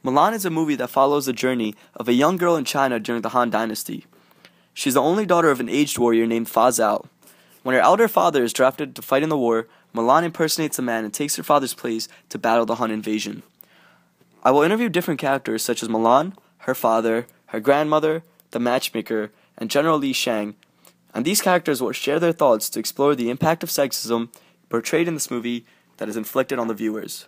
Mulan is a movie that follows the journey of a young girl in China during the Han Dynasty. She's the only daughter of an aged warrior named Fa Zhao. When her elder father is drafted to fight in the war, Mulan impersonates a man and takes her father's place to battle the Han invasion. I will interview different characters such as Mulan, her father, her grandmother, the matchmaker, and General Li Shang, and these characters will share their thoughts to explore the impact of sexism portrayed in this movie that is inflicted on the viewers.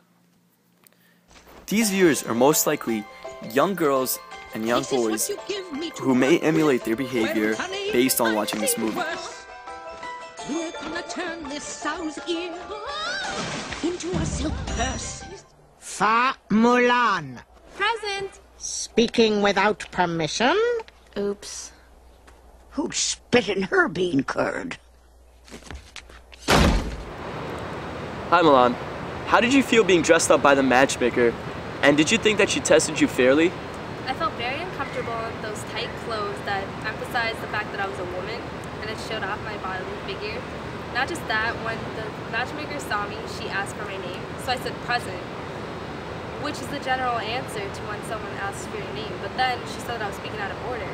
These viewers are most likely young girls and young boys who may emulate their behavior based on watching this movie. We're gonna turn this sow's ear into a silk purse. Fa Mulan. Present. Speaking without permission? Oops. Who'd spit in her bean curd? Hi Mulan, how did you feel being dressed up by the matchmaker, and did you think that she tested you fairly? I felt very uncomfortable in those tight clothes that emphasized the fact that I was a woman, and it showed off my bodily figure. Not just that, when the matchmaker saw me, she asked for my name, so I said present, which is the general answer to when someone asks for your name, but then she said that I was speaking out of order.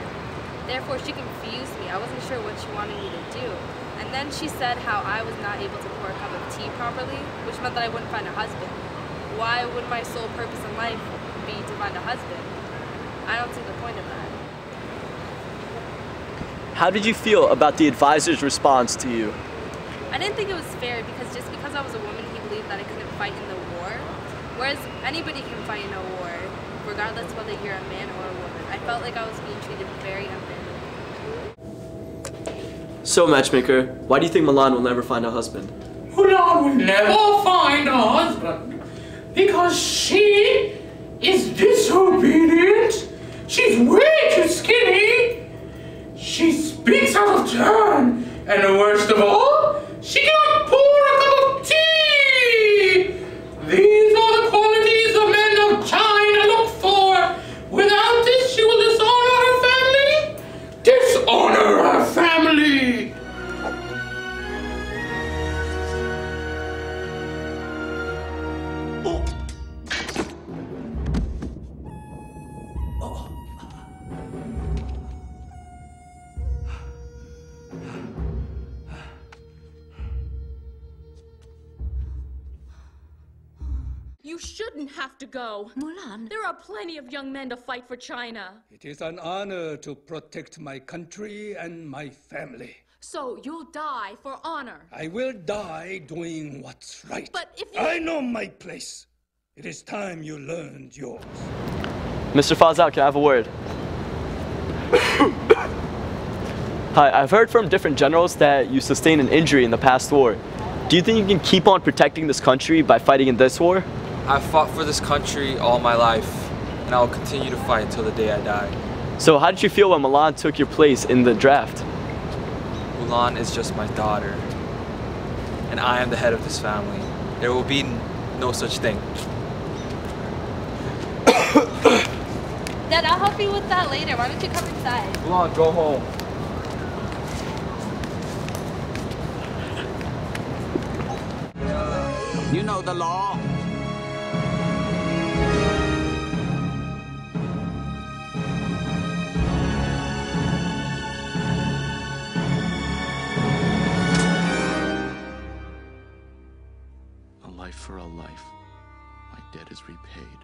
Therefore, she confused me. I wasn't sure what she wanted me to do. And then she said how I was not able to pour a cup of tea properly, which meant that I wouldn't find a husband. Why would my sole purpose in life be to find a husband? I don't see the point of that. How did you feel about the advisor's response to you? I didn't think it was fair because just because I was a woman, he believed that I couldn't fight in the war. Whereas anybody can fight in a war, regardless whether you're a man or a woman. I felt like I was being treated very unfairly. So, matchmaker, why do you think Mulan will never find a husband? Mulan will never find a husband because she is disobedient. She's way too skinny. She speaks out of turn, and the worst of all, she cannot pour a cup of tea. These are the qualities the men of China look for. Without this, she will dishonor her family. Dishonor her family. You shouldn't have to go. Mulan. There are plenty of young men to fight for China. It is an honor to protect my country and my family. So you'll die for honor. I will die doing what's right. But if you... I know my place. It is time you learned yours. Mr. Fa Zhao, can I have a word? Hi, I've heard from different generals that you sustained an injury in the past war. Do you think you can keep on protecting this country by fighting in this war? I've fought for this country all my life, and I will continue to fight until the day I die. So how did you feel when Mulan took your place in the draft? Mulan is just my daughter, and I am the head of this family. There will be no such thing. Dad, I'll help you with that later. Why don't you come inside? Mulan, go home. You know the law. A life for a life. My debt is repaid.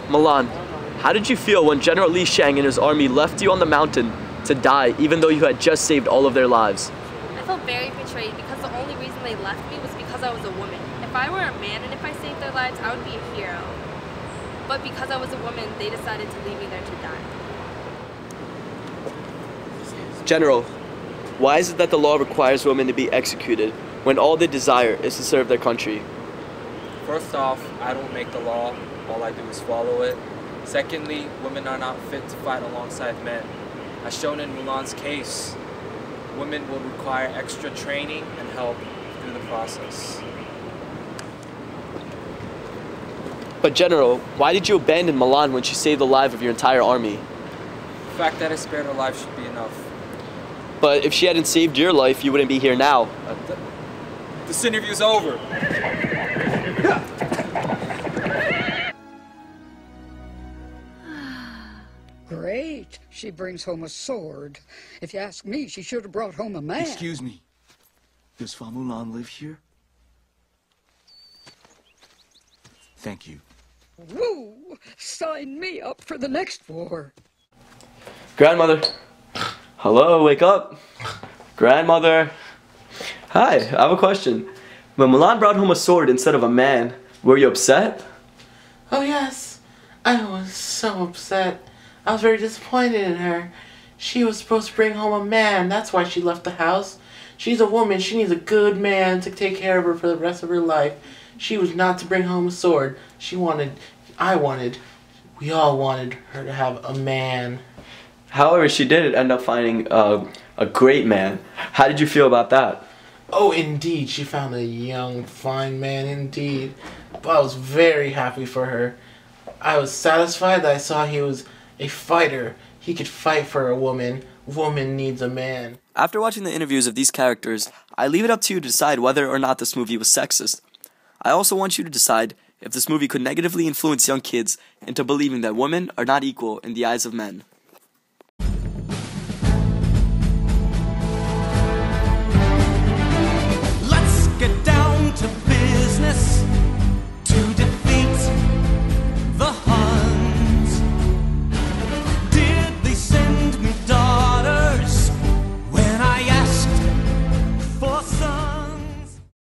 Mulan, how did you feel when General Li Shang and his army left you on the mountain to die even though you had just saved all of their lives? I felt very betrayed because the only reason they left me was because I was a woman. If I were a man and if I saved their lives, I would be a hero. But because I was a woman, they decided to leave me there to die. General, why is it that the law requires women to be executed when all they desire is to serve their country? First off, I don't make the law. All I do is follow it. Secondly, women are not fit to fight alongside men. As shown in Mulan's case, women will require extra training and help through the process. But General, why did you abandon Mulan when she saved the life of your entire army? The fact that I spared her life should be enough. But if she hadn't saved your life, you wouldn't be here now. This interview's over. she brings home a sword. If you ask me, she should have brought home a man. Excuse me. Does Fa Mulan live here? Thank you. Woo! Sign me up for the next war. Grandmother. Hello, wake up. Grandmother. Hi, I have a question. When Mulan brought home a sword instead of a man, were you upset? Oh yes, I was so upset. I was very disappointed in her. She was supposed to bring home a man, that's why she left the house. She's a woman, she needs a good man to take care of her for the rest of her life. She was not to bring home a sword. We all wanted her to have a man. However, she did end up finding a great man. How did you feel about that? Oh, indeed, she found a young, fine man indeed. I was very happy for her. I was satisfied that I saw he was a fighter. He could fight for a woman. Woman needs a man. After watching the interviews of these characters, I leave it up to you to decide whether or not this movie was sexist. I also want you to decide if this movie could negatively influence young kids into believing that women are not equal in the eyes of men.